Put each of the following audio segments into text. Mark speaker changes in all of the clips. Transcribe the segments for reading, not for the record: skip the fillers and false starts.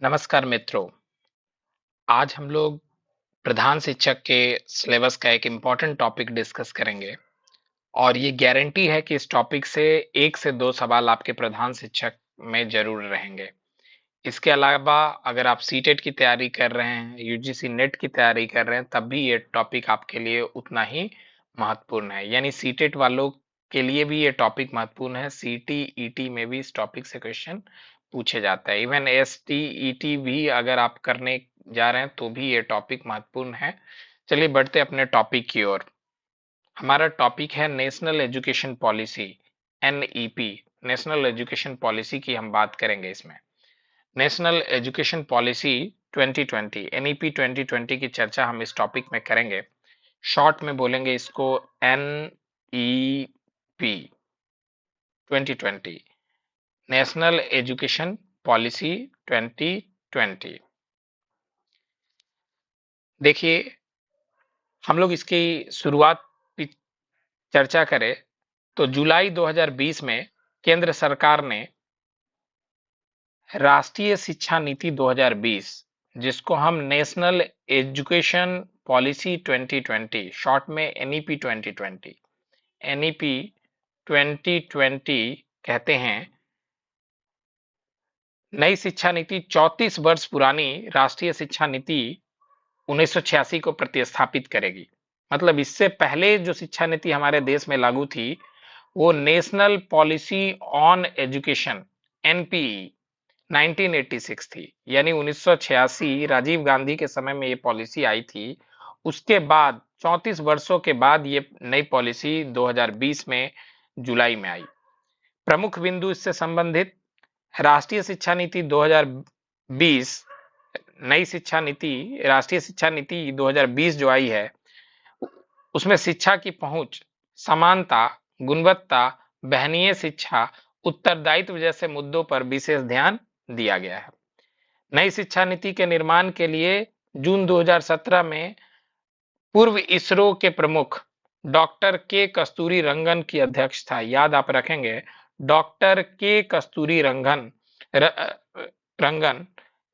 Speaker 1: नमस्कार मित्रों। आज हम लोग प्रधान शिक्षक के सिलेबस का एक इम्पॉर्टेंट टॉपिक डिस्कस करेंगे और ये गारंटी है कि इस टॉपिक से 1 से 2 सवाल आपके प्रधान शिक्षक में जरूर रहेंगे। इसके अलावा अगर आप सीटेट की तैयारी कर रहे हैं, यूजीसी नेट की तैयारी कर रहे हैं, तब भी ये टॉपिक आपके लिए उतना ही महत्वपूर्ण है। यानी सीटेट वालों के लिए भी ये टॉपिक महत्वपूर्ण है। सीटी ईटी में भी इस टॉपिक से क्वेश्चन पूछे जाता है। इवन एसटी ईटी भी अगर आप करने जा रहे हैं तो भी ये टॉपिक महत्वपूर्ण है। चलिए बढ़ते अपने टॉपिक की ओर। हमारा टॉपिक है national education policy, NEP. National education policy की हम बात करेंगे इसमें। नेशनल एजुकेशन पॉलिसी 2020, एनईपी 2020 की चर्चा हम इस टॉपिक में करेंगे। शॉर्ट में बोलेंगे इसको एनईपी 2020, नेशनल एजुकेशन पॉलिसी 2020। देखिए, हम लोग इसकी शुरुआत चर्चा करें तो जुलाई 2020 में केंद्र सरकार ने राष्ट्रीय शिक्षा नीति 2020, जिसको हम नेशनल एजुकेशन पॉलिसी 2020, शॉर्ट में एनईपी 2020, एनईपी 2020 कहते हैं। नई शिक्षा नीति 34 वर्ष पुरानी राष्ट्रीय शिक्षा नीति 1986 को प्रतिस्थापित करेगी। मतलब इससे पहले जो शिक्षा नीति हमारे देश में लागू थी वो national policy on education, NPE 1986 थी। यानी 1986 राजीव गांधी के समय में ये पॉलिसी आई थी। उसके बाद 34 वर्षों के बाद ये नई पॉलिसी 2020 में जुलाई में आई। प्रमुख बिंदु इससे संबंधित: राष्ट्रीय शिक्षा नीति 2020, नई शिक्षा नीति, राष्ट्रीय शिक्षा नीति 2020 जो आई है उसमें शिक्षा की पहुंच, समानता, गुणवत्ता, बहनीय शिक्षा, उत्तरदायित्व जैसे मुद्दों पर विशेष ध्यान दिया गया है। नई शिक्षा नीति के निर्माण के लिए जून 2017 में पूर्व इसरो के प्रमुख डॉक्टर के कस्तूरी रंगन की अध्यक्षता, याद आप रखेंगे, डॉक्टर के कस्तूरी रंगन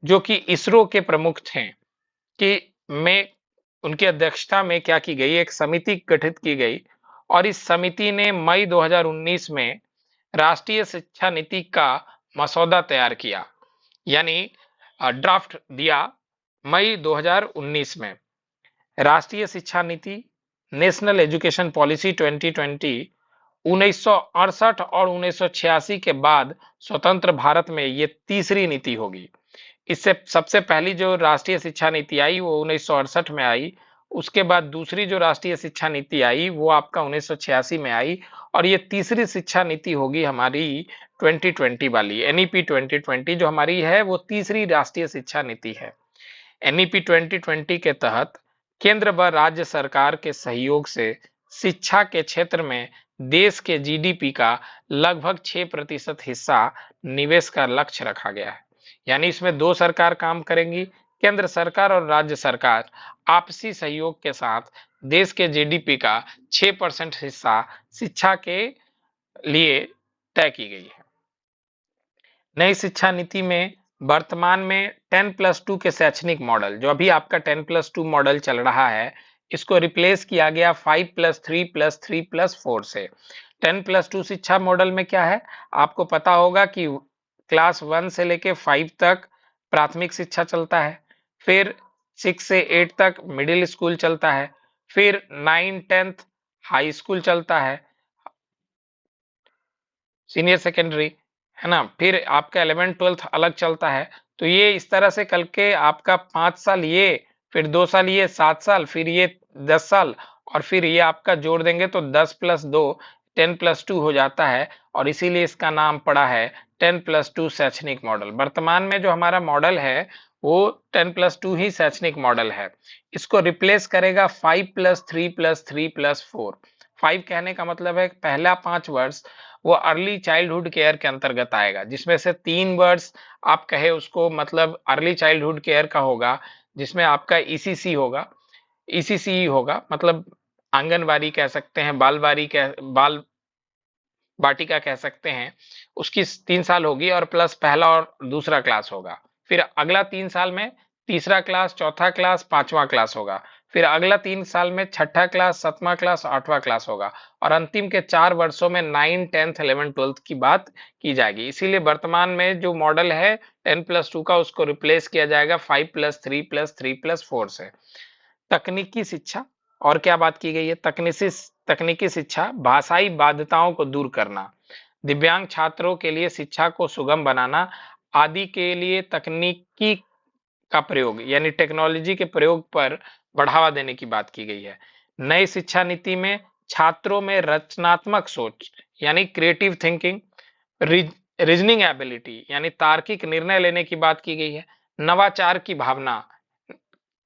Speaker 1: जो कि इसरो के प्रमुख थे, कि में उनकी अध्यक्षता में क्या की गई, एक समिति गठित की गई और इस समिति ने मई 2019 में राष्ट्रीय शिक्षा नीति का मसौदा तैयार किया, यानी ड्राफ्ट दिया मई 2019 में। राष्ट्रीय शिक्षा नीति, नेशनल एजुकेशन पॉलिसी 2020 1968 और 1986 के बाद स्वतंत्र भारत में ये तीसरी नीति होगी। इससे सबसे पहली जो राष्ट्रीय शिक्षा नीति आई वो 1968 में आई। उसके बाद दूसरी जो राष्ट्रीय शिक्षा नीति आई वो आपका 1986 में आई और ये तीसरी शिक्षा नीति होगी हमारी 2020 वाली, एनईपी 2020 जो हमारी है वो तीसरी राष्ट्रीय शिक्षा नीति है। एनईपी 2020 के तहत केंद्र व राज्य सरकार के सहयोग से शिक्षा के क्षेत्र में देश के जीडीपी का लगभग 6% हिस्सा निवेश का लक्ष्य रखा गया है। यानी इसमें दो सरकार काम करेंगी, केंद्र सरकार और राज्य सरकार आपसी सहयोग के साथ देश के जीडीपी का 6% हिस्सा शिक्षा के लिए तय की गई है। नई शिक्षा नीति में वर्तमान में 10+2 के शैक्षणिक मॉडल, जो अभी आपका 10+2 मॉडल चल रहा है, इसको रिप्लेस किया गया 5+3+3+4 से। 10+2 शिक्षा मॉडल में क्या है, आपको पता होगा कि क्लास 1 से लेके 5 तक प्राथमिक शिक्षा चलता है, फिर 6 से 8 तक मिडिल स्कूल चलता है, फिर 9-10 हाई स्कूल चलता है, सीनियर सेकेंडरी, है ना, फिर आपका 11-12 अलग चलता है। तो ये इस तरह से कल के आपका 5 साल ये, फिर 2 साल ये, 7 साल, फिर ये 10 साल और फिर ये आपका जोड़ देंगे तो 10+2 10+2 हो जाता है और इसीलिए इसका नाम पड़ा है 10+2 शैक्षणिक मॉडल। वर्तमान में जो हमारा मॉडल है वो 10+2 ही शैक्षणिक मॉडल है। इसको रिप्लेस करेगा 5+3+3+4। 5 कहने का मतलब है पहला 5 वर्ष वो अर्ली चाइल्डहुड केयर के अंतर्गत आएगा, जिसमें से 3 वर्ष आप कहे उसको मतलब अर्ली चाइल्डहुड केयर का होगा, जिसमें आपका ईसीसी होगा, ईसीसी होगा मतलब आंगनवाड़ी कह सकते हैं, बाल वाटिका कह सकते हैं। उसकी 3 साल होगी और प्लस पहला और दूसरा क्लास होगा, फिर अगला 3 साल में तीसरा क्लास, चौथा क्लास, पांचवा क्लास होगा। फिर अगला 3 साल में छठा क्लास, सातवां क्लास, आठवां क्लास होगा। और अंतिम के 4 वर्षों में 9, 10th, 11th, 12th की बात की जाएगी। इसीलिए वर्तमान में जो मॉडल है 10+2 का, उसको रिप्लेस किया जाएगा 5+3+3+4 से। तकनीकी शिक्षा, और क्या बात की गई है? तकनीकी शिक्षा, भाषाई बाध्यताओं को दूर करना, दिव्यांग छात्रों के लिए शिक्षा को सुगम बनाना आदि के लिए तकनीकी का प्रयोग यानी टेक्नोलॉजी के प्रयोग पर बढ़ावा देने की बात की गई है। नई शिक्षा नीति में छात्रों में रचनात्मक सोच यानी क्रिएटिव थिंकिंग, रीजनिंग एबिलिटी यानी तार्किक निर्णय लेने की बात की गई है। नवाचार की भावना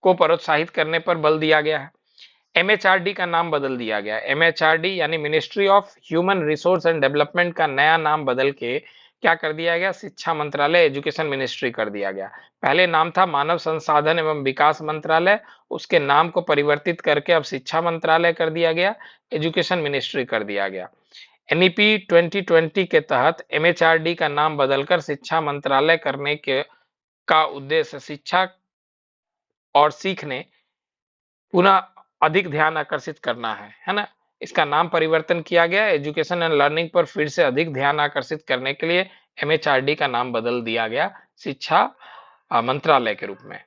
Speaker 1: को प्रोत्साहित करने पर बल दिया गया है। एमएचआरडी का नाम बदल दिया गया। एमएचआरडी यानी ministry of human resource and development का नया नाम बदल के क्या कर दिया गया? शिक्षा मंत्रालय, एजुकेशन मिनिस्ट्री कर दिया गया। पहले नाम था मानव संसाधन एवं विकास मंत्रालय, उसके नाम को परिवर्तित करके अब शिक्षा मंत्रालय कर दिया गया, एजुकेशन मिनिस्ट्री कर दिया गया। एनईपी 2020 के तहत एमएचआरडी का नाम बदलकर शिक्षा मंत्रालय करने के का उद्देश्य शिक्षा और सीखने पुनः अधिक ध्यान आकर्षित करना है ना। इसका नाम परिवर्तन किया गया, एजुकेशन एंड लर्निंग पर फिर से अधिक ध्यान आकर्षित करने के लिए एमएचआरडी का नाम बदल दिया गया शिक्षा मंत्रालय के रूप में।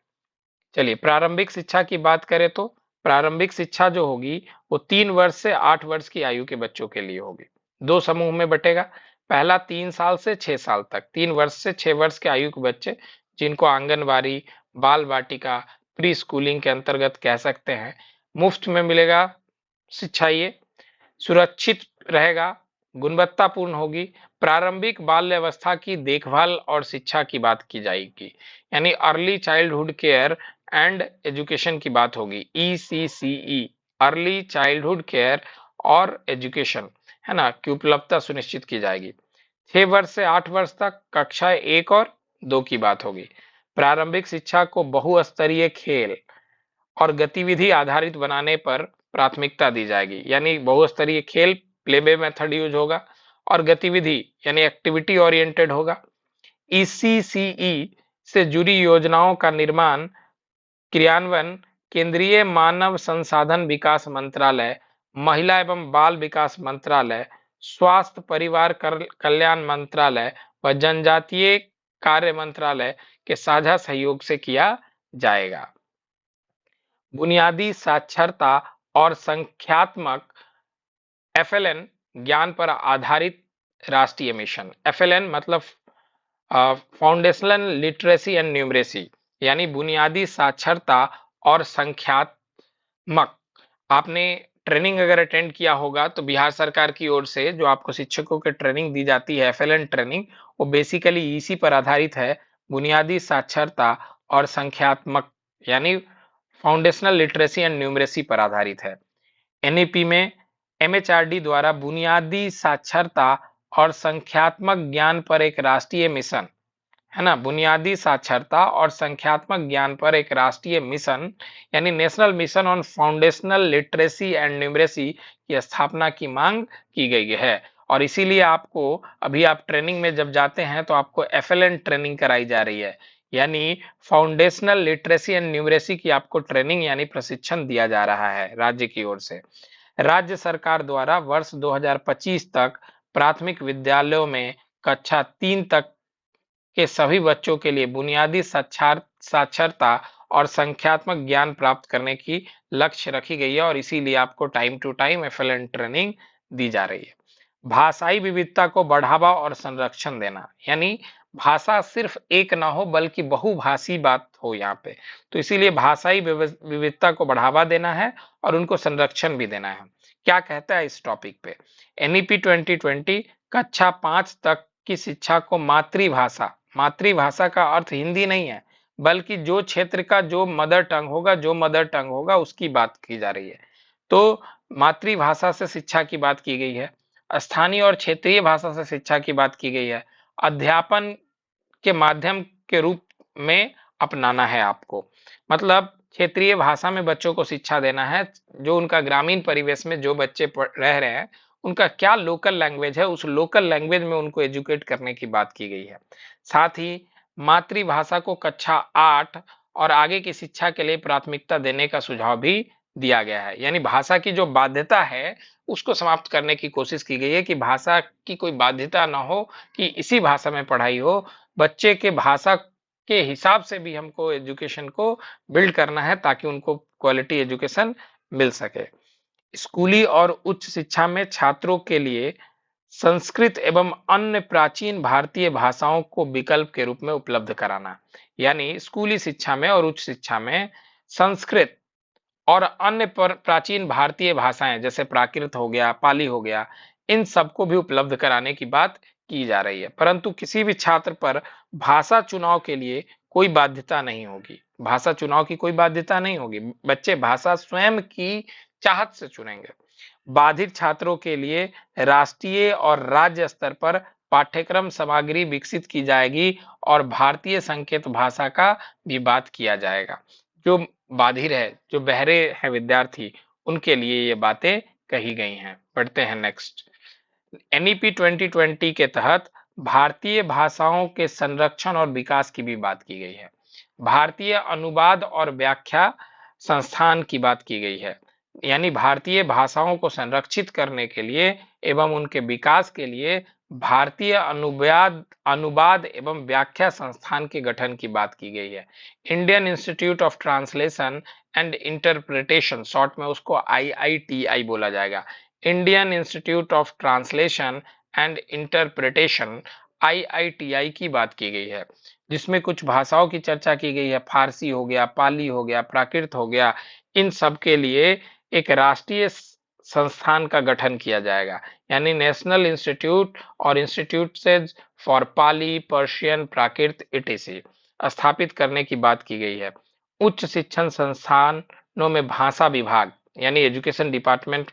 Speaker 1: चलिए, प्रारंभिक शिक्षा की बात करें तो प्रारंभिक शिक्षा जो होगी वो 3 वर्ष से 8 वर्ष की आयु के बच्चों के लिए होगी। दो समूह में बटेगा। पहला 3 साल से 6 साल तक, 3 वर्ष से 6 वर्ष के आयु के बच्चे, जिनको आंगनबाड़ी, बाल वाटिका, प्री स्कूलिंग के अंतर्गत कह सकते हैं, मुफ्त में मिलेगा शिक्षा। ये सुरक्षित रहेगा, गुणवत्तापूर्ण होगी। प्रारंभिक बाल्यावस्था की देखभाल और शिक्षा की बात की जाएगी, यानी early childhood care and education की बात होगी, ECCE, अर्ली चाइल्डहुड केयर और एजुकेशन, है ना, की उपलब्धता सुनिश्चित की जाएगी। 6 वर्ष से 8 वर्ष तक कक्षा 1 और 2 की बात होगी। प्रारंभिक शिक्षा को बहुस्तरीय खेल और गतिविधि आधारित बनाने पर प्राथमिकता दी जाएगी, यानी बहुस्तरीय खेल, प्ले मेथड यूज होगा, और गतिविधि यानी एक्टिविटी ओरिएंटेड होगा। ECCE से जुड़ी योजनाओं का निर्माण क्रियान्वयन केंद्रीय मानव संसाधन विकास मंत्रालय, महिला एवं बाल विकास मंत्रालय, स्वास्थ्य परिवार कल्याण मंत्रालय व जनजातीय कार्य मंत्रालय के साझा सहयोग से किया जाएगा। बुनियादी साक्षरता और संख्यात्मक FLN ज्ञान पर आधारित राष्ट्रीय मिशन। FLN मतलब फाउंडेशनल लिटरेसी एंड न्यूमरेसी, यानी बुनियादी साक्षरता और संख्यात्मक। आपने ट्रेनिंग अगर अटेंड किया होगा तो बिहार सरकार की ओर से जो आपको शिक्षकों के ट्रेनिंग दी जाती है, FLN ट्रेनिंग, वो बेसिकली इसी पर आधारित है, बुनियादी साक्षरता और संख्यात्मक यानी फाउंडेशनल लिटरेसी एंड न्यूमरेसी पर आधारित है। एनईपी में एमएचआरडी द्वारा बुनियादी साक्षरता और संख्यात्मक ज्ञान पर एक राष्ट्रीय मिशन, है ना, बुनियादी साक्षरता और संख्यात्मक ज्ञान पर एक राष्ट्रीय मिशन यानी national mission on foundational literacy and numeracy की स्थापना की मांग की गई है। और इसीलिए आपको अभी आप ट्रेनिंग में जब जाते हैं तो आपको FLN ट्रेनिंग कराई जा रही है, यानी फाउंडेशनल लिटरेसी एंड न्यूमरेसी की आपको ट्रेनिंग यानी प्रशिक्षण दिया जा रहा है राज्य की ओर से। राज्य सरकार द्वारा वर्ष 2025 तक प्राथमिक विद्यालयों में कक्षा 3 तक के सभी बच्चों के लिए बुनियादी साक्षरता और संख्यात्मक ज्ञान प्राप्त करने की लक्ष्य रखी गई है, और इसीलिए आपको time to time FLN training दी जा रही है। भाषाई विविधता को बढ़ावा और संरक्षण देना, यानी भाषा सिर्फ एक ना हो बल्कि बहुभाषी बात हो यहाँ पे, तो इसीलिए भाषाई विविधता को बढ़ावा देना है और उनको संरक्षण भी देना है। क्या कहता है इस टॉपिक पे? NEP 2020 कक्षा 5 तक की शिक्षा को मातृभाषा, मातृभाषा का अर्थ हिंदी नहीं है बल्कि जो क्षेत्र का जो मदर टंग होगा उसकी बात की जा रही है। तो मातृभाषा से शिक्षा की बात की गई है, स्थानीय और क्षेत्रीय भाषा से शिक्षा की बात की गई है, अध्यापन के माध्यम के रूप में अपनाना है आपको, मतलब क्षेत्रीय भाषा में बच्चों को शिक्षा देना है। जो उनका ग्रामीण परिवेश में जो बच्चे रह रहे हैं उनका क्या लोकल लैंग्वेज है, उस लोकल लैंग्वेज में उनको एजुकेट करने की बात की गई है। साथ ही मातृभाषा को कक्षा 8 और आगे की शिक्षा के लिए प्राथमिकता देने का सुझाव भी दिया गया है। यानी भाषा की जो बाध्यता है उसको समाप्त करने की कोशिश की गई है कि भाषा की कोई बाध्यता ना हो कि इसी भाषा में पढ़ाई हो। बच्चे के भाषा के हिसाब से भी हमको एजुकेशन को बिल्ड करना है ताकि उनको क्वालिटी एजुकेशन मिल सके। स्कूली और उच्च शिक्षा में छात्रों के लिए संस्कृत एवं अन्य प्राचीन भारतीय भाषाओं को विकल्प के रूप में उपलब्ध कराना। यानी स्कूली शिक्षा में और उच्च शिक्षा में संस्कृत और अन्य प्राचीन भारतीय भाषाएं जैसे प्राकृत हो गया, पाली हो गया, इन सबको भी उपलब्ध कराने की बात की जा रही है। परंतु किसी भी छात्र पर भाषा चुनाव के लिए कोई बाध्यता नहीं होगी। भाषा चुनाव की कोई बाध्यता नहीं होगी। बच्चे भाषा स्वयं की चाहत से चुनेंगे। बाधित छात्रों के लिए राष्ट्रीय और राज्य स्तर पर पाठ्यक्रम सामग्री विकसित की जाएगी और भारतीय संकेत भाषा का भी बात किया जाएगा। जो बाधिर है, जो बहरे हैं विद्यार्थी, उनके लिए ये बातें कही गई हैं। पढ़ते हैं नेक्स्ट। एनईपी 2020 के तहत भारतीय भाषाओं के संरक्षण और विकास की भी बात की गई है। भारतीय अनुवाद और व्याख्या संस्थान की बात की गई है। यानी भारतीय भाषाओं को संरक्षित करने के लिए एवं उनके विकास के लिए भारतीय अनुवाद एवं व्याख्या संस्थान के गठन की बात की गई है। Indian institute of translation and interpretation, short में उसको IITI बोला जाएगा। Indian institute of translation and interpretation, IITI की बात की गई है, जिसमें कुछ भाषाओं की चर्चा की गई है। फारसी हो गया, पाली हो गया, प्राकृत हो गया। इन सब के लिए एक राष्ट्रीय संस्थान का गठन किया जाएगा। यानी नेशनल इंस्टीट्यूट और institute for Pali, Persian, Prakrit etc स्थापित करने की बात की गई है। उच्च शिक्षण संस्थानों में भाषा विभाग यानी एजुकेशन डिपार्टमेंट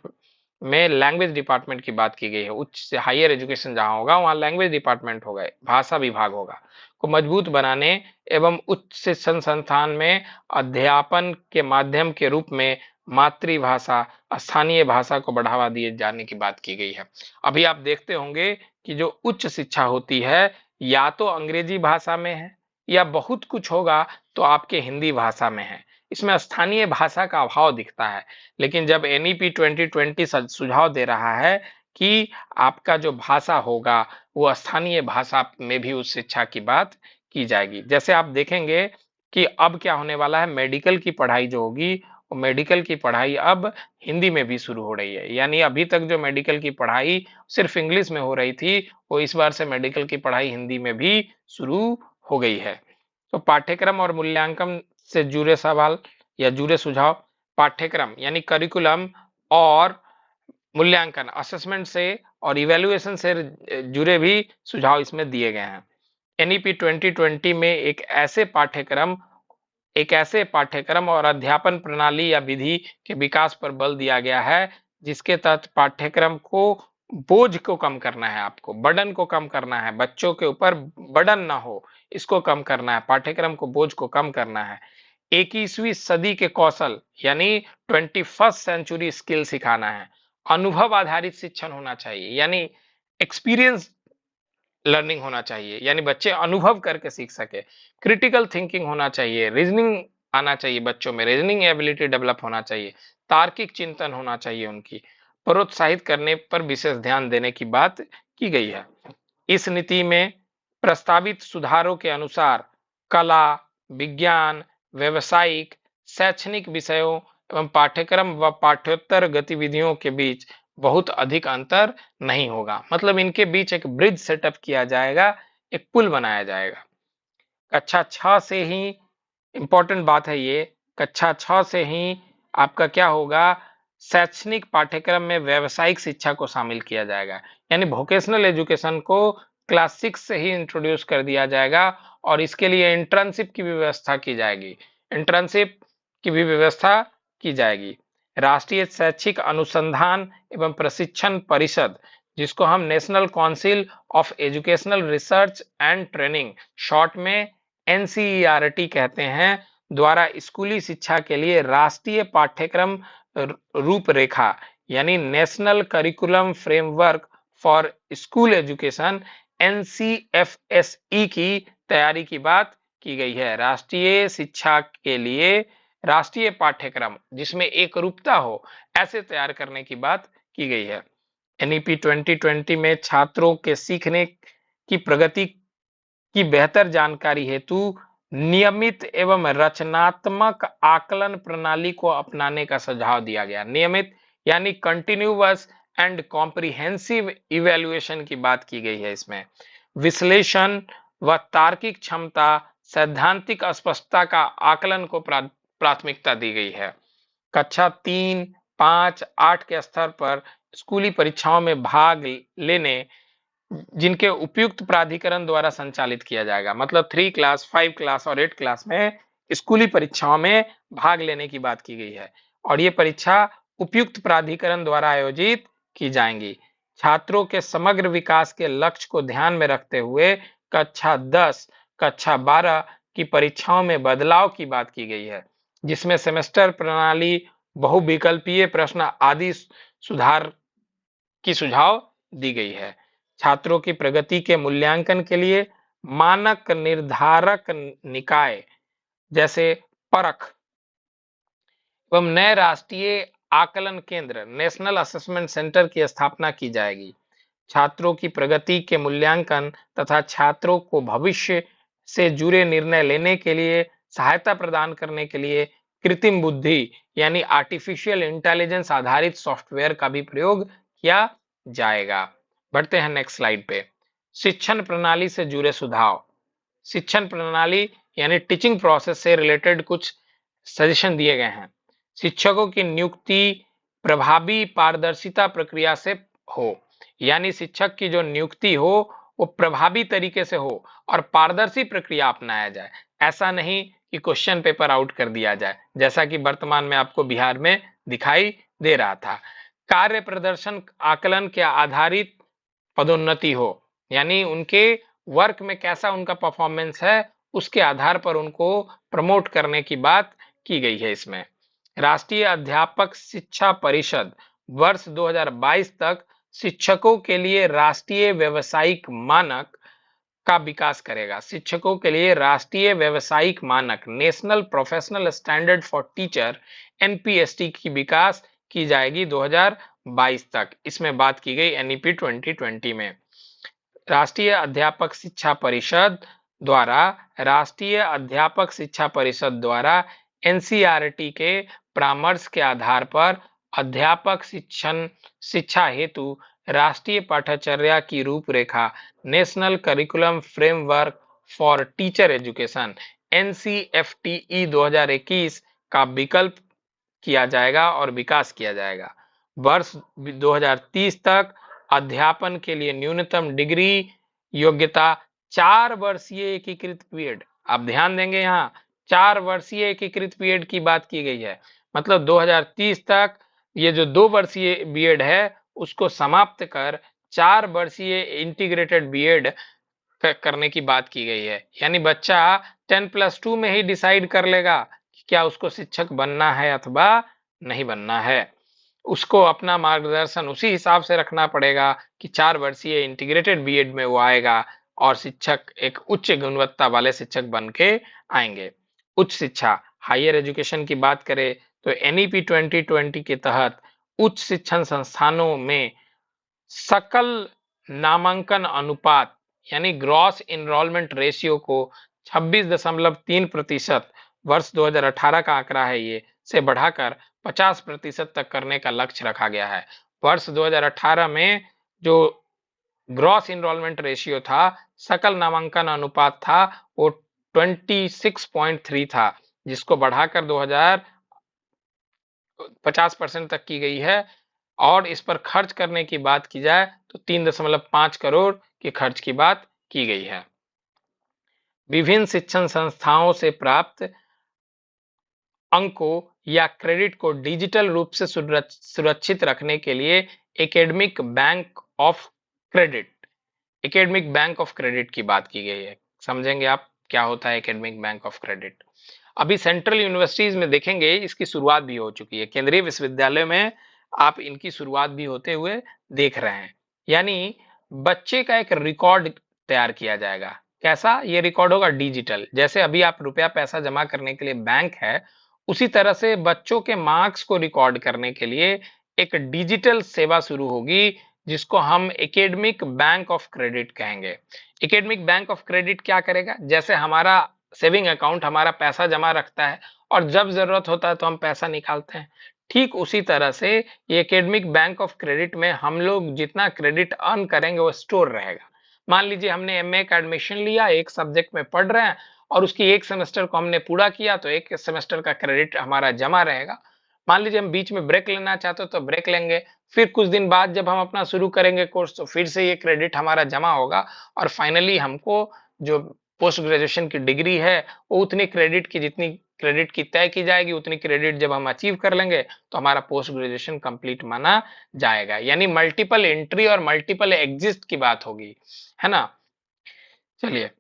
Speaker 1: में लैंग्वेज डिपार्टमेंट की बात की गई है। उच्च से हायर एजुकेशन जहां होगा वहां लैंग्वेज डिपार्टमेंट होगा, भाषा विभाग होगा, को मजबूत बनाने एवं उच्च शिक्षण संस्थान में अध्यापन के माध्यम के रूप में मातृभाषा, स्थानीय भाषा को बढ़ावा दिए जाने की बात की गई है। अभी आप देखते होंगे कि जो उच्च शिक्षा होती है या तो अंग्रेजी भाषा में है या बहुत कुछ होगा तो आपके हिंदी भाषा में है। इसमें स्थानीय भाषा का अभाव दिखता है। लेकिन जब एनईपी 2020 सुझाव दे रहा है कि आपका जो भाषा होगा वो स्थानीय भाषा में भी उस शिक्षा की बात की जाएगी। जैसे आप देखेंगे कि अब क्या होने वाला है, मेडिकल की पढ़ाई जो होगी वो मेडिकल की पढ़ाई अब हिंदी में भी शुरू हो रही है। यानी अभी तक जो मेडिकल की पढ़ाई सिर्फ इंग्लिश में हो रही थी वो इस बार से मेडिकल की पढ़ाई हिंदी में भी शुरू हो गई है। तो पाठ्यक्रम और मूल्यांकन से जुड़े सवाल या जुड़े सुझाव, पाठ्यक्रम यानी करिकुलम और मूल्यांकन असेसमेंट से और इवैल्यूएशन से जुड़े भी सुझाव इसमें दिए गए हैं। एनईपी 2020 में एक ऐसे पाठ्यक्रम और अध्यापन प्रणाली या विधि के विकास पर बल दिया गया है जिसके तहत पाठ्यक्रम को बोझ को कम करना है, आपको बर्डन को कम करना है, बच्चों के ऊपर बर्डन ना हो इसको कम करना है, पाठ्यक्रम को बोझ को कम करना है। 21वीं सदी के कौशल यानी 21st सेंचुरी स्किल सिखाना है। अनुभव आधारित शिक्षण होना चाहिए यानी एक्सपीरियंस लर्निंग होना चाहिए, यानी बच्चे अनुभव करके सीख सके। क्रिटिकल थिंकिंग होना चाहिए, रीजनिंग आना चाहिए, बच्चों में रीजनिंग एबिलिटी डेवलप होना चाहिए, तार्किक चिंतन होना चाहिए, उनकी प्रोत्साहित करने पर विशेष ध्यान देने की बात की गई है। इस नीति में प्रस्तावित सुधारों के अनुसार कला, विज्ञान, व्यवसायिक, शैक्षणिक विषयों एवं पाठ्यक्रम व पाठ्योत्तर गतिविधियों के बीच बहुत अधिक अंतर नहीं होगा। मतलब इनके बीच एक ब्रिज सेटअप किया जाएगा, एक पुल बनाया जाएगा। कक्षा 6 से ही इंपॉर्टेंट बात है ये, कक्षा 6 से ही आपका क्या होगा, शैक्षणिक पाठ्यक्रम में व्यावसायिक शिक्षा को शामिल किया जाएगा। यानी वोकेशनल एजुकेशन को क्लास 6 से ही इंट्रोड्यूस कर दिया जाएगा और इसके लिए इंटर्नशिप की भी व्यवस्था की जाएगी। इंटर्नशिप की भी व्यवस्था की जाएगी। राष्ट्रीय शैक्षिक अनुसंधान एवं प्रशिक्षण परिषद, जिसको हम national council of educational research and training short में NCERT कहते हैं, द्वारा स्कूली शिक्षा के लिए राष्ट्रीय पाठ्यक्रम रूपरेखा यानी national curriculum framework for school education NCFSE की तैयारी की बात की गई है। राष्ट्रीय शिक्षा के लिए राष्ट्रीय पाठ्यक्रम जिसमें एक रूपता हो, ऐसे तैयार करने की बात की गई है। एनईपी 2020 में छात्रों के सीखने की प्रगति की बेहतर जानकारी हेतु नियमित एवं रचनात्मक आकलन प्रणाली को अपनाने का सुझाव दिया गया। नियमित यानी कंटिन्यूअस एंड कॉम्प्रिहेंसिव इवैल्यूएशन की बात की गई है। इसमें विश्लेषण व तार्किक क्षमता, सैद्धांतिक स्पष्टता का आकलन को प्राथमिकता दी गई है। कक्षा 3, 5, 8 के स्तर पर स्कूली परीक्षाओं में भाग लेने जिनके उपयुक्त प्राधिकरण द्वारा संचालित किया जाएगा, मतलब 3 क्लास, 5 क्लास और 8 क्लास में स्कूली परीक्षाओं में भाग लेने की बात की गई है और ये परीक्षा उपयुक्त प्राधिकरण द्वारा आयोजित की जाएंगी। छात्रों के समग्र विकास के लक्ष्य को ध्यान में रखते हुए कक्षा 10, कक्षा 12 की परीक्षाओं में बदलाव की बात की गई है, जिसमें सेमेस्टर प्रणाली, बहुविकल्पीय प्रश्न आदि सुधार की सुझाव दी गई है। छात्रों की प्रगति के मूल्यांकन के लिए मानक निर्धारक निकाय जैसे परख एवं नए राष्ट्रीय आकलन केंद्र नेशनल असेसमेंट सेंटर की स्थापना की जाएगी। छात्रों की प्रगति के मूल्यांकन तथा छात्रों को भविष्य से जुड़े निर्णय लेने के लिए सहायता प्रदान करने के लिए कृत्रिम बुद्धि यानी आर्टिफिशियल इंटेलिजेंस आधारित सॉफ्टवेयर का भी प्रयोग किया जाएगा। बढ़ते हैं नेक्स्ट स्लाइड पे। शिक्षण प्रणाली से जुड़े सुधार। शिक्षण प्रणाली यानी टीचिंग प्रोसेस से रिलेटेड कुछ सजेशन दिए गए हैं। शिक्षकों की नियुक्ति प्रभावी पारदर्शिता प्रक्रिया से हो, यानी शिक्षक की जो नियुक्ति हो वो प्रभावी तरीके से हो और पारदर्शी प्रक्रिया अपनाया जाए। ऐसा नहीं कि क्वेश्चन पेपर आउट कर दिया जाए, जैसा कि वर्तमान में आपको बिहार में दिखाई दे रहा था। कार्य प्रदर्शन आकलन के आधारित पदोन्नति हो, यानी उनके वर्क में कैसा उनका परफॉर्मेंस है उसके आधार पर उनको प्रमोट करने की बात की गई है। इसमें राष्ट्रीय अध्यापक शिक्षा परिषद वर्ष 2022 तक शिक्षकों के लिए राष्ट्रीय व्यावसायिक मानक का विकास करेगा। शिक्षकों के लिए राष्ट्रीय व्यावसायिक मानक national professional standard for teacher NPST की विकास की जाएगी 2022 तक। इसमें बात की गई एनईपी 2020 में। राष्ट्रीय अध्यापक शिक्षा परिषद द्वारा एनसीईआरटी के परामर्श के आधार पर अध्यापक शिक्षा हेतु राष्ट्रीय पाठ्यचर्या की रूपरेखा national curriculum framework for teacher education NCFTE 2021 का विकल्प किया जाएगा और विकास किया जाएगा। वर्ष 2030 तक अध्यापन के लिए न्यूनतम डिग्री योग्यता 4 वर्षीय एकीकृत बीएड, आप ध्यान देंगे यहाँ 4 वर्षीय एकीकृत बीएड की बात की गई है, मतलब 2030 तक ये जो 2 वर्षीय बीएड है उसको समाप्त कर 4 वर्षीय इंटीग्रेटेड बीएड करने की बात की गई है। यानी बच्चा 10+2 में ही डिसाइड कर लेगा कि क्या उसको शिक्षक बनना है अथवा नहीं बनना है। उसको अपना मार्गदर्शन उसी हिसाब से रखना पड़ेगा कि 4 वर्षीय इंटीग्रेटेड बीएड में वो आएगा और शिक्षक एक उच्च गुणवत्ता वाले शिक्षक बन के आएंगे। उच्च शिक्षा हायर एजुकेशन की बात करें तो एनईपी 2020 के तहत उच्च शिक्षण संस्थानों में सकल नामांकन अनुपात यानी ग्रॉस इनरोलमेंट रेशियो को 26.3% वर्ष 2018 का आंकड़ा है ये से बढ़ाकर 50% तक करने का लक्ष्य रखा गया है। वर्ष 2018 में जो ग्रॉस इनरोलमेंट रेशियो था, सकल नामांकन अनुपात था, वो 26.3 था, जिसको बढ़ाकर 50% तक की गई है। और इस पर खर्च करने की बात की जाए तो 3.5 करोड़ के खर्च की बात की गई है। विभिन्न शिक्षण संस्थाओं से प्राप्त अंकों या क्रेडिट को डिजिटल रूप से सुरक्षित रखने के लिए एकेडमिक बैंक ऑफ क्रेडिट की बात की गई है। समझेंगे आप क्या होता है एकेडमिक बैंक ऑफ क्रेडिट। अभी सेंट्रल यूनिवर्सिटीज में देखेंगे इसकी शुरुआत भी हो चुकी है, केंद्रीय विश्वविद्यालय में आप इनकी शुरुआत भी होते हुए देख रहे हैं। यानी बच्चे का एक रिकॉर्ड तैयार किया जाएगा कैसा ये रिकॉर्ड होगा? डिजिटल। जैसे अभी आप रुपया पैसा जमा करने के लिए बैंक है, उसी तरह से बच्चों के मार्क्स को रिकॉर्ड करने के लिए एक डिजिटल सेवा शुरू होगी, जिसको हम एकेडमिक बैंक ऑफ क्रेडिट कहेंगे। एकेडमिक बैंक ऑफ क्रेडिट क्या करेगा? जैसे हमारा सेविंग अकाउंट हमारा पैसा जमा रखता है और जब जरूरत होता है तो हम पैसा निकालते हैं, ठीक उसी तरह से ये एकेडमिक बैंक ऑफ क्रेडिट में हम लोग जितना क्रेडिट अर्न करेंगे वो स्टोर रहेगा। मान लीजिए हमने एमए का एडमिशन लिया, एक सब्जेक्ट में पढ़ रहे हैं और उसकी एक सेमेस्टर को हमने पूरा किया, तो एक सेमेस्टर का क्रेडिट हमारा जमा रहेगा। मान लीजिए हम बीच में ब्रेक लेना चाहते हो तो ब्रेक लेंगे, फिर कुछ दिन बाद जब हम अपना शुरू करेंगे कोर्स तो फिर से ये क्रेडिट हमारा जमा होगा और फाइनली हमको जो पोस्ट ग्रेजुएशन की डिग्री है वो उतनी क्रेडिट की, जितनी क्रेडिट की तय की जाएगी उतनी क्रेडिट जब हम अचीव कर लेंगे तो हमारा पोस्ट ग्रेजुएशन कंप्लीट माना जाएगा। यानी मल्टीपल एंट्री और मल्टीपल एग्जिट की बात होगी, है ना। चलिए,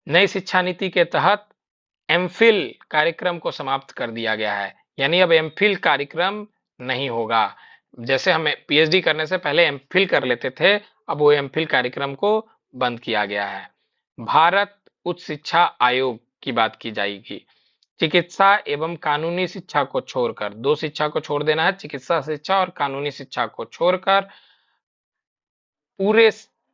Speaker 1: नई शिक्षा नीति के तहत एमफिल कार्यक्रम को समाप्त कर दिया गया है, यानी अब एमफिल कार्यक्रम नहीं होगा। जैसे हमें पीएचडी करने से पहले एमफिल कर लेते थे, अब वो एमफिल कार्यक्रम को बंद किया गया है। भारत उच्च शिक्षा आयोग की बात की जाएगी। चिकित्सा एवं कानूनी शिक्षा को छोड़कर, दो शिक्षा को छोड़ देना है, चिकित्सा शिक्षा और कानूनी शिक्षा को छोड़कर पूरे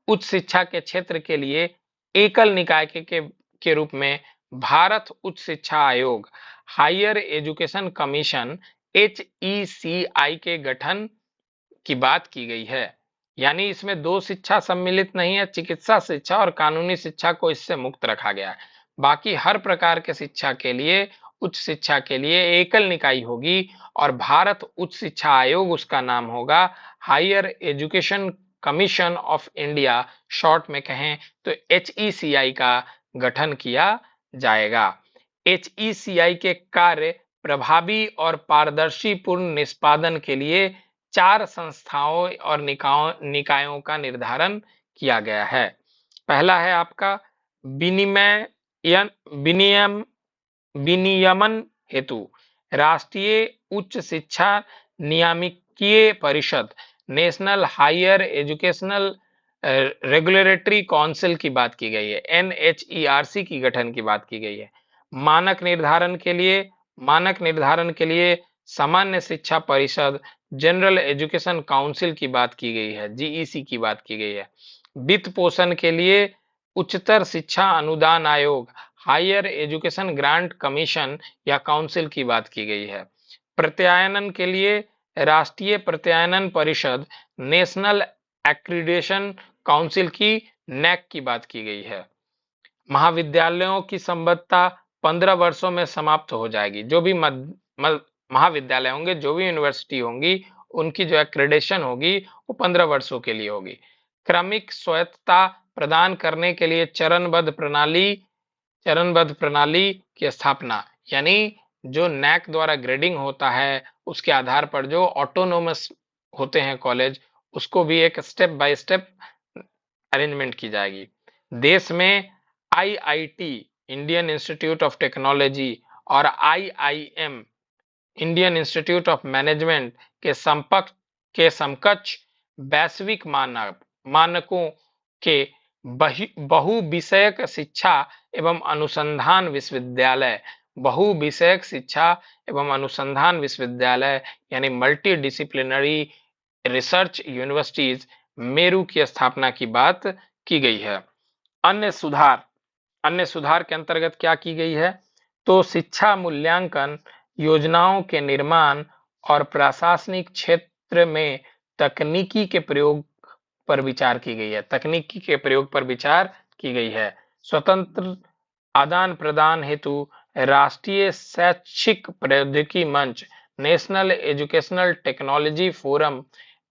Speaker 1: उच्च शिक्षा के क्षेत्र के लिए एकल निकाय के रूप में भारत उच्च शिक्षा आयोग, हायर एजुकेशन कमीशन HECI के गठन की बात की गई है। यानी इसमें दो शिक्षा सम्मिलित नहीं है, चिकित्सा शिक्षा और कानूनी शिक्षा को इससे मुक्त रखा गया है। बाकी हर प्रकार के शिक्षा के लिए, उच्च शिक्षा के लिए एकल निकाय होगी और भारत उच्च शिक्षा आयोग उसका नाम होगा। Higher education commission of India short में कहें तो HECI का गठन किया जाएगा। HECI के कार्य प्रभावी और पारदर्शी पूर्ण निष्पादन के लिए 4 संस्थाओं और निकायों का निर्धारण किया गया है। पहला है आपका विनियमन हेतु राष्ट्रीय उच्च शिक्षा नियामकीय परिषद, national higher educational regulatory council की बात की गई है, NHERC की गठन की बात की गई है। मानक निर्धारण के लिए सामान्य शिक्षा परिषद, जनरल एजुकेशन काउंसिल की बात की गई है, GEC की बात की गई है। वित्त पोषण के लिए उच्चतर शिक्षा अनुदान आयोग, हायर एजुकेशन ग्रांट कमीशन या काउंसिल की बात की गई है। प्रत्यायन के लिए राष्ट्रीय प्रत्यायन परिषद, नेशनल एक्रीडेशन काउंसिल की, NAC की बात की गई है। महाविद्यालयों की संबद्धता 15 वर्षों में समाप्त हो जाएगी। जो भी महाविद्यालय होंगे, जो भी यूनिवर्सिटी होंगी, उनकी जो एक्रेडिशन होगी वो 15 वर्षों के लिए होगी। क्रमिक स्वायत्तता प्रदान करने के लिए चरणबद्ध प्रणाली की स्थापना, यानी जो NAC द्वारा ग्रेडिंग होता है उसके आधार पर जो ऑटोनोमस होते हैं कॉलेज, उसको भी एक स्टेप बाय स्टेप अरेंजमेंट की जाएगी। देश में IIT Indian institute of technology और IIM Indian institute of management के समकक्ष वैश्विक मानकों के बहुविषयक शिक्षा एवं अनुसंधान विश्वविद्यालय यानी multi disciplinary research universities Meru की स्थापना की बात की गई है। अन्य सुधार के अंतर्गत क्या की गई है? तो शिक्षा मूल्यांकन योजनाओं के निर्माण और प्रशासनिक क्षेत्र में तकनीकी के प्रयोग पर विचार की गई है। स्वतंत्र आदान प्रदान हेतु राष्ट्रीय शैक्षिक प्रौद्योगिकी मंच, national educational technology forum,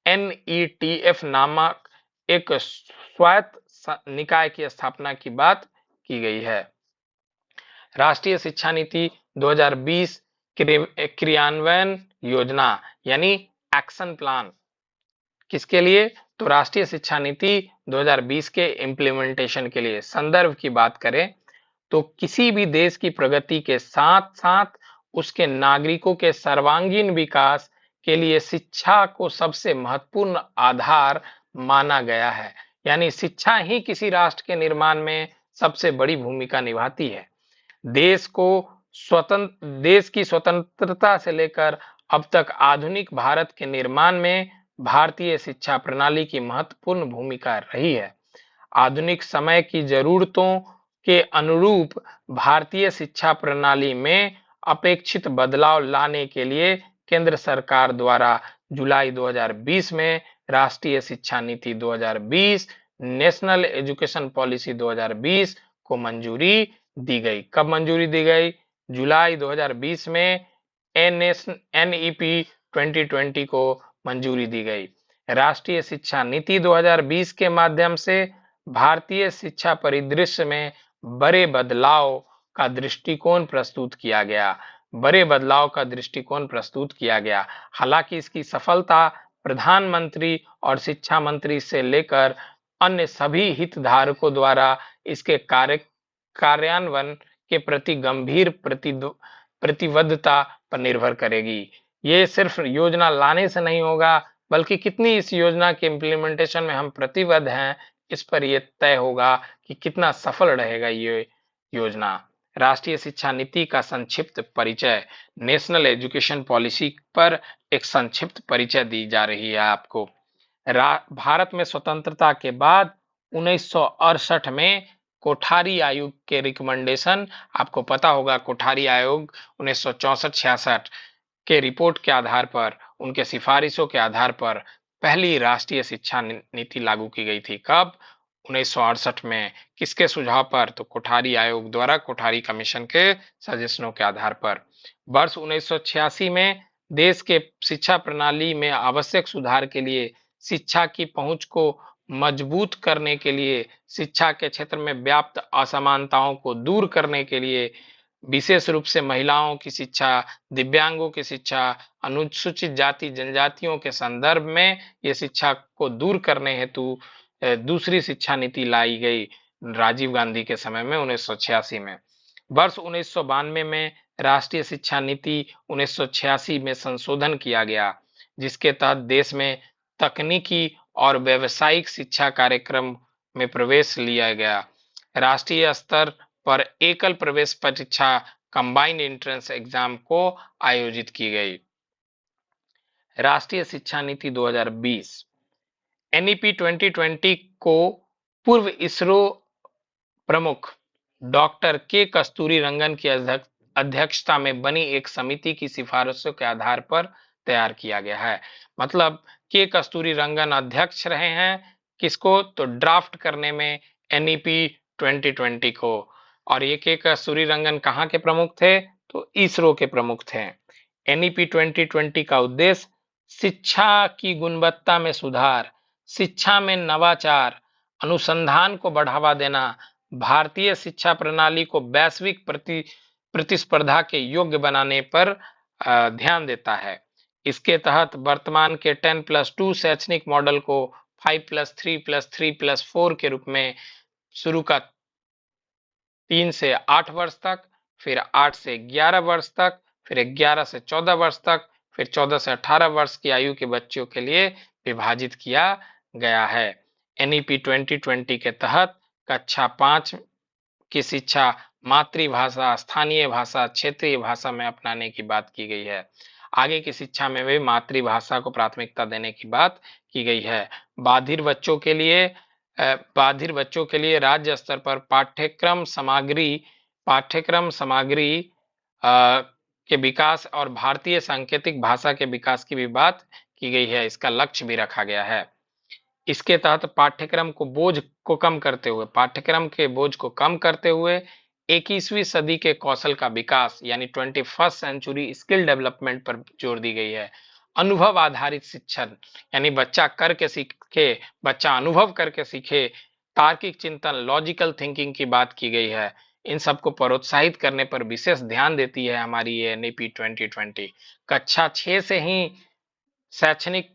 Speaker 1: NETF नामक एक स्वायत्त निकाय की स्थापना की बात की गई है। राष्ट्रीय शिक्षा नीति 2020 क्रियान्वयन योजना यानी एक्शन प्लान किसके लिए? तो राष्ट्रीय शिक्षा नीति 2020 के इम्प्लीमेंटेशन के लिए। संदर्भ की बात करें तो किसी भी देश की प्रगति के साथ साथ उसके नागरिकों के सर्वांगीण विकास के लिए शिक्षा को सबसे महत्वपूर्ण आधार माना गया है। यानी शिक्षा ही किसी राष्ट्र के निर्माण में सबसे बड़ी भूमिका निभाती है। देश की स्वतंत्रता से लेकर अब तक आधुनिक भारत के निर्माण में भारतीय शिक्षा प्रणाली की महत्वपूर्ण भूमिका रही है। आधुनिक समय की जरूरतों के अनुरूप भारतीय शिक्षा प्रणाली में अपेक्षित बदलाव लाने के लिए केंद्र सरकार द्वारा जुलाई 2020 में राष्ट्रीय शिक्षा नीति 2020 नेशनल एजुकेशन पॉलिसी 2020 को मंजूरी दी गई। कब मंजूरी दी गई? जुलाई 2020 में NEP 2020 को मंजूरी दी गई। राष्ट्रीय शिक्षा नीति 2020 के माध्यम से भारतीय शिक्षा परिदृश्य में बड़े बदलाव का दृष्टिकोण प्रस्तुत किया गया। हालांकि इसकी सफलता प्रधानमंत्री और शिक्षा मंत्री से लेकर अन्य सभी हितधारकों द्वारा इसके कार्यान्वयन के प्रति गंभीर प्रतिबद्धता पर निर्भर करेगी। ये सिर्फ योजना लाने से नहीं होगा, बल्कि कितनी इस योजना के इम्प्लीमेंटेशन में हम प्रतिबद्ध हैं, इस पर यह तय होगा कि कितना सफल रहेगा ये योजना। राष्ट्रीय शिक्षा नीति का संक्षिप्त परिचय। नेशनल एजुकेशन पॉलिसी पर एक संक्षिप्त परिचय दी जा रही है आपको। भारत में स्वतंत्रता के बाद 1968 में कोठारी आयोग के रिकमेंडेशन, आपको पता होगा कोठारी आयोग 1964-66 के रिपोर्ट के आधार पर, उनके सिफारिशों के आधार पर पहली राष्ट्रीय शिक्षा नीति लागू की गई थी। कब? 1968 में। किसके सुझाव पर? तो कोठारी आयोग द्वारा, कोठारी कमीशन के सजेशनों के आधार पर। वर्ष 1986 में देश के शिक्षा प्रणाली में आवश्यक सुधार के लिए, शिक्षा की पहुंच को मजबूत करने के लिए, शिक्षा के क्षेत्र में व्याप्त असमानताओं को दूर करने के लिए, विशेष रूप से महिलाओं की शिक्षा, दिव्यांगों की शिक्षा, अनुसूचित जाति जनजातियों के संदर्भ में ये शिक्षा को दूर करने हेतु दूसरी शिक्षा नीति लाई गई राजीव गांधी के समय में 1986 में। वर्ष 1992 में राष्ट्रीय शिक्षा नीति 1986 में संशोधन किया गया, जिसके तहत देश में तकनीकी और व्यावसायिक शिक्षा कार्यक्रम में प्रवेश लिया गया। राष्ट्रीय स्तर पर एकल प्रवेश परीक्षा कंबाइंड एंट्रेंस एग्जाम को आयोजित की गई। राष्ट्रीय शिक्षा नीति 2020 NEP 2020 को पूर्व इसरो प्रमुख डॉक्टर के कस्तूरी रंगन की अध्यक्षता में बनी एक समिति की सिफारिशों के आधार पर तैयार किया गया है। मतलब के कस्तूरी रंगन अध्यक्ष रहे हैं किसको? तो ड्राफ्ट करने में NEP 2020 को। और ये के कस्तूरी रंगन कहाँ के प्रमुख थे? तो इसरो के प्रमुख थे। NEP 2020 का उद्देश्य शिक्षा की गुणवत्ता में सुधार, शिक्षा में नवाचार, अनुसंधान को बढ़ावा देना, भारतीय शिक्षा प्रणाली को वैश्विक प्रतिस्पर्धा के योग्य बनाने पर ध्यान देता है। इसके तहत वर्तमान के 10+2 शैक्षणिक मॉडल को 5+3+3+4 के रूप में शुरू का 3 से 8 वर्ष तक, फिर 8 से 11 वर्ष तक, फिर 11 से 14 वर्ष तक, फिर 14 से 18 वर्ष की आयु के बच्चों के लिए विभाजित किया गया है। NEP 2020 के तहत कक्षा 5 की शिक्षा मातृभाषा, स्थानीय भाषा, क्षेत्रीय भाषा में अपनाने की बात की गई है। आगे की शिक्षा में भी मातृभाषा को प्राथमिकता देने की बात की गई है। बाधिर बच्चों के लिए राज्य स्तर पर पाठ्यक्रम सामग्री के विकास और भारतीय सांकेतिक भाषा के विकास की भी बात की गई है। इसका लक्ष्य भी रखा गया है। इसके तहत पाठ्यक्रम के बोझ को कम करते हुए 21वीं सदी के कौशल का विकास यानी 21st सेंचुरी स्किल डेवलपमेंट पर जोर दी गई है। अनुभव आधारित शिक्षण यानी बच्चा अनुभव करके सीखे, तार्किक चिंतन, लॉजिकल थिंकिंग की बात की गई है। इन सबको प्रोत्साहित करने पर विशेष ध्यान देती है हमारी ये NEP 2020। कक्षा 6 से ही शैक्षणिक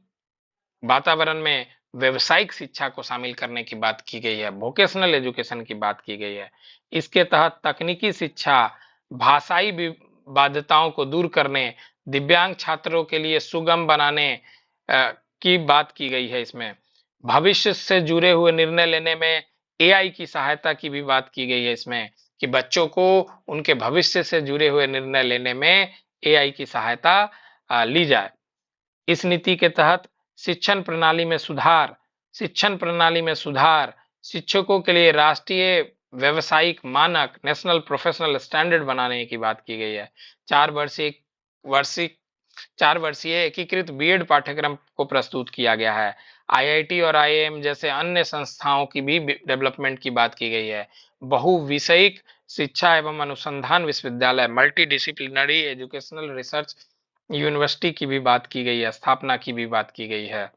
Speaker 1: वातावरण में व्यवसायिक शिक्षा को शामिल करने की बात की गई है, वोकेशनल एजुकेशन की बात की गई है। इसके तहत तकनीकी शिक्षा, भाषाई बाध्यताओं को दूर करने, दिव्यांग छात्रों के लिए सुगम बनाने की बात की गई है। इसमें भविष्य से जुड़े हुए निर्णय लेने में एआई की सहायता की भी बात की गई है इसमें, कि बच्चों को उनके भविष्य से जुड़े हुए निर्णय लेने में एआई की सहायता ली जाए। इस नीति के तहत शिक्षण प्रणाली में सुधार, शिक्षकों के लिए राष्ट्रीय व्यवसायिक मानक नेशनल प्रोफेशनल स्टैंडर्ड बनाने की बात की गई है। 4 वर्षीय 4 वर्षीय एकीकृत बीएड पाठ्यक्रम को प्रस्तुत किया गया है। आईआईटी और आईआईएम जैसे अन्य संस्थाओं की भी डेवलपमेंट की बात की गई है। बहुविषयिक शिक्षा एवं अनुसंधान विश्वविद्यालय multi disciplinary educational research university की भी बात की गई है, स्थापना की भी बात की गई है।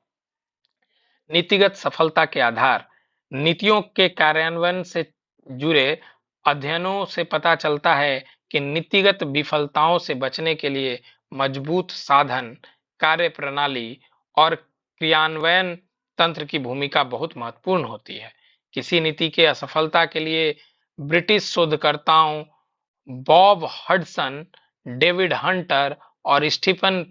Speaker 1: नीतिगत सफलता के आधार, नीतियों के कार्यान्वयन से जुड़े अध्ययनों से पता चलता है कि नीतिगत विफलताओं से बचने के लिए मजबूत साधन, कार्यप्रणाली और क्रियान्वयन तंत्र की भूमिका बहुत महत्वपूर्ण होती है। किसी नीति के असफलता के लिए ब्रिटिश शोधकर्ताओं बॉब हडसन, डेविड हंटर और स्टीफन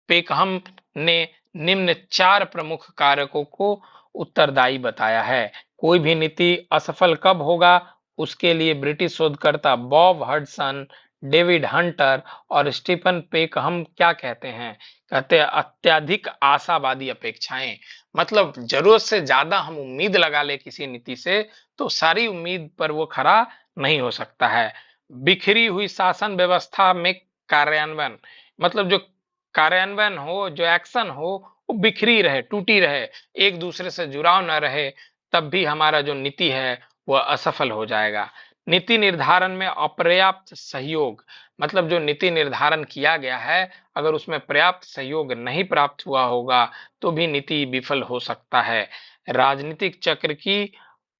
Speaker 1: पेकहम ने निम्न 4 प्रमुख कारकों को उत्तरदायी बताया है। कोई भी नीति असफल कब होगा, उसके लिए ब्रिटिश शोधकर्ता बॉब हडसन, डेविड हंटर और स्टीफन पेकहम क्या कहते हैं? कहते हैं अत्यधिक आशावादी अपेक्षाएं। मतलब जरूरत से ज्यादा हम उम्मीद लगा ले किसी नीति से, तो सारी उम्मीद पर वो खरा नहीं हो सकता है। बिखरी हुई शासन व्यवस्था में कार्यान्वयन, मतलब जो कार्यान्वयन हो, जो एक्शन हो, वो बिखरी रहे, टूटी रहे, एक दूसरे से जुड़ाव न रहे, तब भी हमारा जो नीति है वह असफल हो जाएगा। नीति निर्धारण में अपर्याप्त सहयोग, मतलब जो नीति निर्धारण किया गया है, अगर उसमें पर्याप्त सहयोग नहीं प्राप्त हुआ होगा तो भी नीति विफल हो सकता है। राजनीतिक चक्र की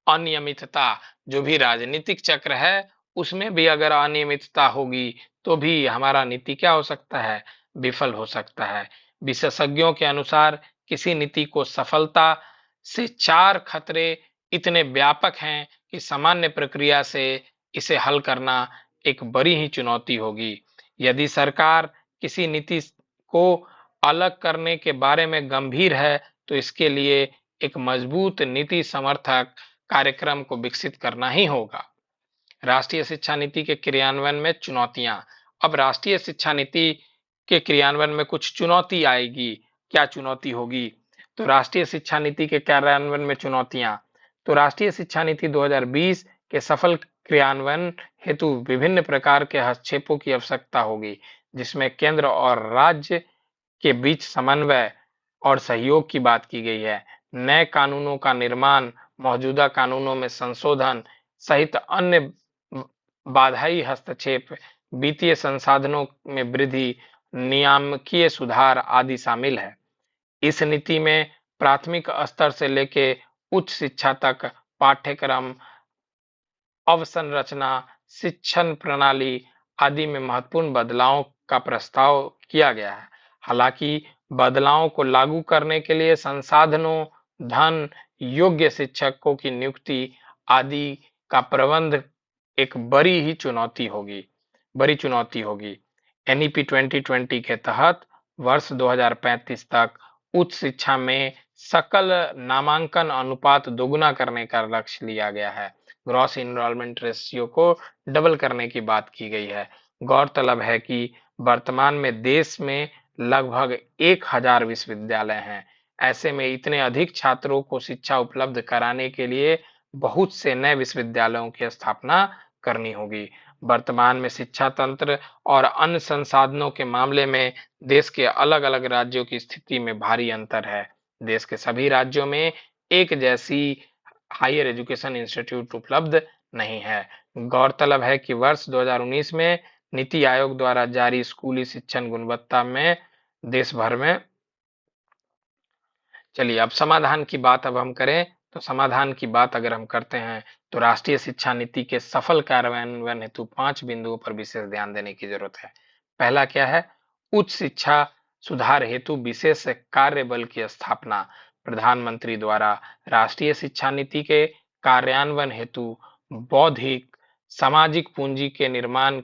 Speaker 1: अनियमितता, जो भी राजनीतिक चक्र है उसमें भी अगर अनियमितता होगी तो भी हमारा नीति क्या हो सकता है? विफल हो सकता है। विशेषज्ञों के अनुसार किसी नीति को सफलता से 4 खतरे इतने व्यापक हैं कि सामान्य प्रक्रिया से इसे हल करना एक बड़ी ही चुनौती होगी। यदि सरकार किसी नीति को अलग करने के बारे में गंभीर है तो इसके लिए एक मजबूत नीति समर्थक कार्यक्रम को विकसित करना ही होगा। राष्ट्रीय शिक्षा नीति के क्रियान्वयन में चुनौतियां। अब राष्ट्रीय शिक्षा नीति के क्रियान्वयन में कुछ चुनौती आएगी। क्या चुनौती होगी? तो राष्ट्रीय शिक्षा नीति के कार्यान्वयन में चुनौतियां, तो राष्ट्रीय शिक्षा नीति 2020 के सफल क्रियान्वयन हेतु विभिन्न प्रकार के हस्तक्षेपों की आवश्यकता होगी, जिसमें केंद्र और राज्य के बीच समन्वय और सहयोग की बात की गई है। नए कानूनों का निर्माण, मौजूदा कानूनों में संशोधन सहित अन्य बाधाई हस्तक्षेप, वित्तीय संसाधनों में वृद्धि, नियामकीय सुधार आदि शामिल है। इस नीति में प्राथमिक स्तर से लेके उच्च शिक्षा तक पाठ्यक्रम, अवसंरचना, शिक्षण प्रणाली आदि में महत्वपूर्ण बदलावों का प्रस्ताव किया गया है। हालांकि बदलावों को लागू करने के लिए संसाधनों, धन, योग्य शिक्षकों की नियुक्ति आदि का प्रबंध एक बड़ी चुनौती होगी। एनईपी 2020 के तहत वर्ष 2035 तक उच्च शिक्षा में सकल नामांकन अनुपात दोगुना करने का लक्ष्य लिया गया है। ग्रॉस इनरोलमेंट रेशियो को डबल करने की बात की गई है। गौरतलब है कि वर्तमान में देश में लगभग 1000 विश्वविद्यालय हैं। ऐसे में इतने अधिक छात्रों को शिक्षा उपलब्ध कराने के लिए बहुत से नए विश्वविद्यालयों की स्थापना करनी होगी। वर्तमान में शिक्षा तंत्र और अन्य संसाधनों के मामले में देश के अलग-अलग राज्यों की स्थिति में भारी अंतर है। देश के सभी राज्यों में एक जैसी हायर एजुकेशन इंस्टीट्यूट उपलब्ध नहीं है। गौरतलब है कि वर्ष 2019 में नीति आयोग द्वारा जारी स्कूली शिक्षण गुणवत्ता में देश भर में, चलिए अब समाधान की बात अब हम करें, तो समाधान की बात अगर हम करते हैं तो राष्ट्रीय शिक्षा नीति के सफल कार्यान्वयन हेतु 5 बिंदुओं पर विशेष ध्यान देने की जरूरत है। पहला क्या है? उच्च शिक्षा सुधार हेतु विशेष कार्य बल की स्थापना। प्रधानमंत्री द्वारा राष्ट्रीय शिक्षा नीति के कार्यान्वयन हेतु बौद्धिक सामाजिक पूंजी के निर्माण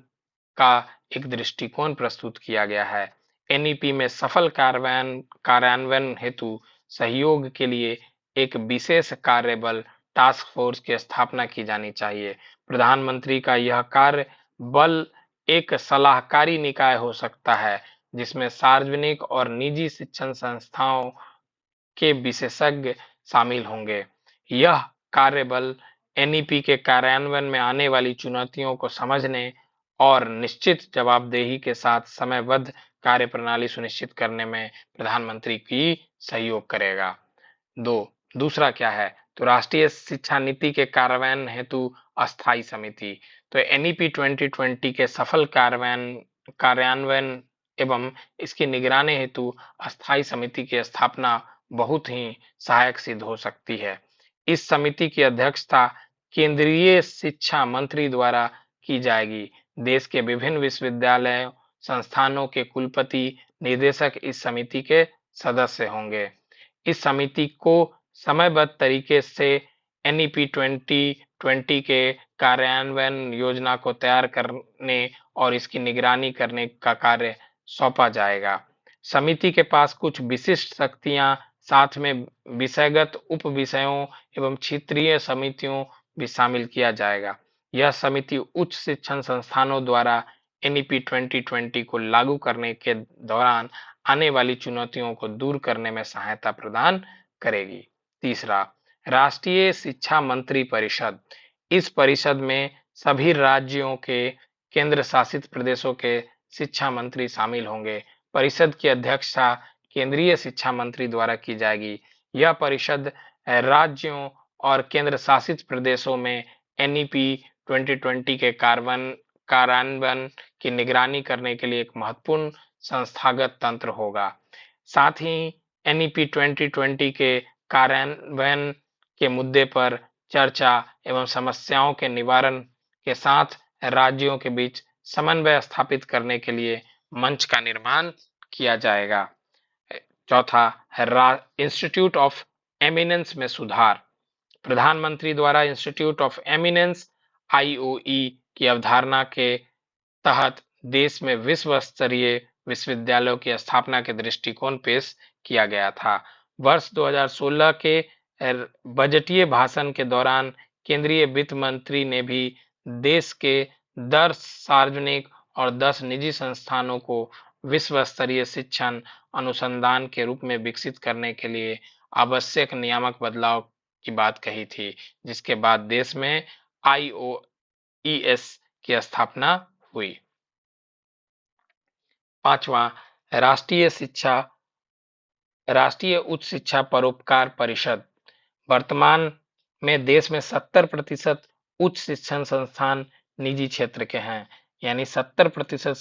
Speaker 1: का एक दृष्टिकोण प्रस्तुत किया गया है। एनईपी में सफल कार्यान्वयन हेतु सहयोग के लिए एक विशेष कार्यबल टास्क फोर्स की स्थापना की जानी चाहिए। प्रधानमंत्री का यह कार्य बल एक सलाहकारी निकाय हो सकता है जिसमें सार्वजनिक और निजी शिक्षण संस्थाओं के विशेषज्ञ शामिल होंगे। यह कार्यबल एनईपी के कार्यान्वयन में आने वाली चुनौतियों को समझने और निश्चित जवाबदेही के साथ समयबद्ध कार्यप्रणाली सुनिश्चित करने में प्रधानमंत्री की सहयोग करेगा। दो दूसरा क्या है, तो राष्ट्रीय शिक्षा नीति के कार्यान्वयन हेतु अस्थायी समिति। तो एनईपी 2020 के सफल कार्यान्वयन एवं इसकी निगरानी हेतु अस्थायी समिति की स्थापना बहुत ही सहायक सिद्ध हो सकती है। इस समिति की अध्यक्षता केंद्रीय शिक्षा मंत्री द्वारा की जाएगी। देश के विभिन्न विश्वविद्यालयों संस्थानों के कुलपति निदेशक इस समिति के सदस्य होंगे। इस समिति को समयबद्ध तरीके से एनईपी 2020 के कार्यान्वयन योजना को तैयार करने और इसकी निगरानी करने का कार्य सौंपा जाएगा। समिति के पास कुछ विशिष्ट शक्तियां, साथ में विषयगत उप विषयों एवं क्षेत्रीय समितियों भी शामिल किया जाएगा। यह समिति उच्च शिक्षण संस्थानों द्वारा एनईपी 2020 को लागू करने के दौरान आने वाली चुनौतियों को दूर करने में सहायता प्रदान करेगी। तीसरा, राष्ट्रीय शिक्षा मंत्री परिषद। इस परिषद में सभी राज्यों के केंद्र शासित प्रदेशों के शिक्षा मंत्री शामिल होंगे। परिषद की अध्यक्षता केंद्रीय शिक्षा मंत्री द्वारा की जाएगी। यह परिषद राज्यों और केंद्र शासित प्रदेशों में एनईपी 2020 के कार्यान्वयन की निगरानी करने के लिए एक महत्वपूर्ण संस्थागत तंत्र होगा। साथ ही एनईपी 2020 के कार्यान्वयन के मुद्दे पर चर्चा एवं समस्याओं के निवारण के साथ राज्यों के बीच समन्वय स्थापित करने के लिए मंच का निर्माण किया जाएगा। चौथा, इंस्टीट्यूट ऑफ एमिनेंस में सुधार। प्रधानमंत्री द्वारा इंस्टीट्यूट ऑफ एमिनेंस आईओई की अवधारणा के तहत देश में विश्व स्तरीय विश्वविद्यालयों की स्थापना के दृष्टिकोण पेश किया गया था। वर्ष 2016 के बजटीय भाषण के दौरान केंद्रीय वित्त मंत्री ने भी देश के 10 सार्वजनिक और 10 निजी संस्थानों को विश्व स्तरीय शिक्षण अनुसंधान के रूप में विकसित करने के लिए आवश्यक नियामक बदलाव की बात कही थी, जिसके बाद देश में आईओईएस की स्थापना हुई। पांचवा, राष्ट्रीय उच्च शिक्षा परोपकार परिषद। वर्तमान में देश में 70% उच्च शिक्षण संस्थान निजी क्षेत्र के हैं, यानी 70%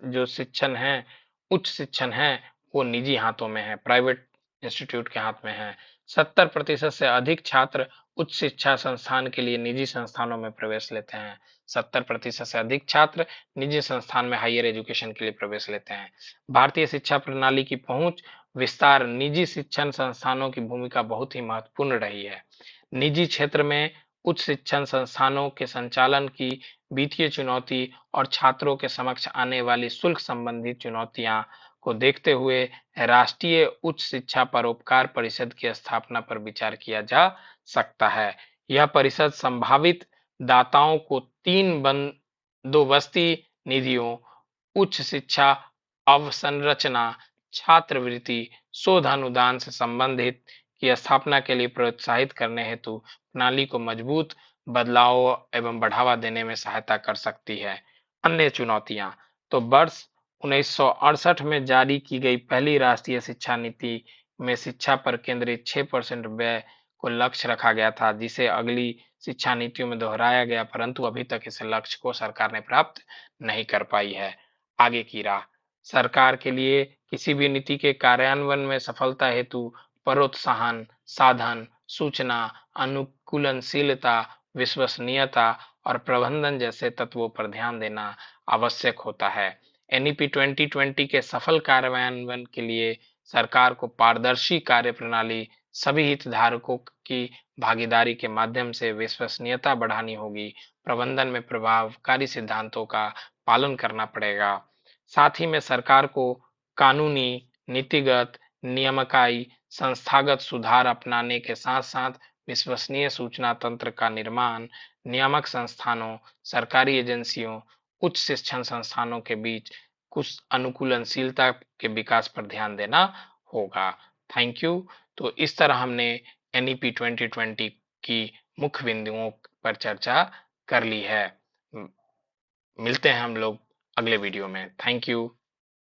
Speaker 1: जो शिक्षण है, उच्च शिक्षण है, वो निजी हाथों में है, प्राइवेट इंस्टीट्यूट के हाथ में है। 70% से अधिक छात्र उच्च शिक्षा संस्थान के लिए निजी संस्थानों में प्रवेश लेते हैं। 70% से अधिक छात्र निजी संस्थान में हायर एजुकेशन के लिए प्रवेश लेते हैं। भारतीय शिक्षा प्रणाली की पहुंच विस्तार निजी शिक्षण संस्थानों की भूमिका बहुत ही महत्वपूर्ण रही है। निजी क्षेत्र में उच्च शिक्षण संस्थानों के संचालन की वित्तीय चुनौती और छात्रों के समक्ष आने वाली शुल्क संबंधी चुनौतियां को देखते हुए राष्ट्रीय उच्च शिक्षा परोपकार परिषद की स्थापना पर विचार किया जा सकता है। यह परिषद संभावित दाताओं को 3 बंदोबस्ती निधियों, उच्च शिक्षा अवसंरचना, छात्रवृत्ति, शोध अनुदान से संबंधित की स्थापना के लिए प्रोत्साहित करने हेतु प्रणाली को मजबूत बदलाव एवं बढ़ावा देने में सहायता कर सकती है। अन्य चुनौतियां, तो वर्ष 1968 में जारी की गई पहली राष्ट्रीय शिक्षा नीति में शिक्षा पर केंद्रित 6% व्यय को लक्ष्य रखा गया था, जिसे अगली शिक्षा नीतियों में दोहराया गया, परंतु अभी तक इस लक्ष्य को सरकार ने प्राप्त नहीं कर पाई है। आगे की राह, सरकार के लिए किसी भी नीति के कार्यान्वयन में सफलता हेतु प्रोत्साहन, साधन, सूचना, अनुकूलनशीलता, विश्वसनीयता और प्रबंधन जैसे तत्वों पर ध्यान देना आवश्यक होता है। एनईपी 2020 के सफल कार्यान्वयन के लिए सरकार को पारदर्शी कार्यप्रणाली, सभी हितधारकों की भागीदारी के माध्यम से विश्वसनीयता बढ़ानी होगी, प्रबंधन में प्रभावकारी सिद्धांतों का पालन करना पड़ेगा। साथ ही में सरकार को कानूनी, नीतिगत, नियामकाई, संस्थागत सुधार अपनाने के साथ साथ विश्वसनीय सूचना तंत्र का निर्माण, नियामक संस्थानों, सरकारी एजेंसियों, उच्च शिक्षण संस्थानों के बीच कुछ अनुकूलनशीलता के विकास पर ध्यान देना होगा। Thank you. तो इस तरह हमने एनईपी 2020 की मुख्य बिंदुओं पर चर्चा कर ली है। मिलते हैं हम लोग अगले वीडियो में। Thank you.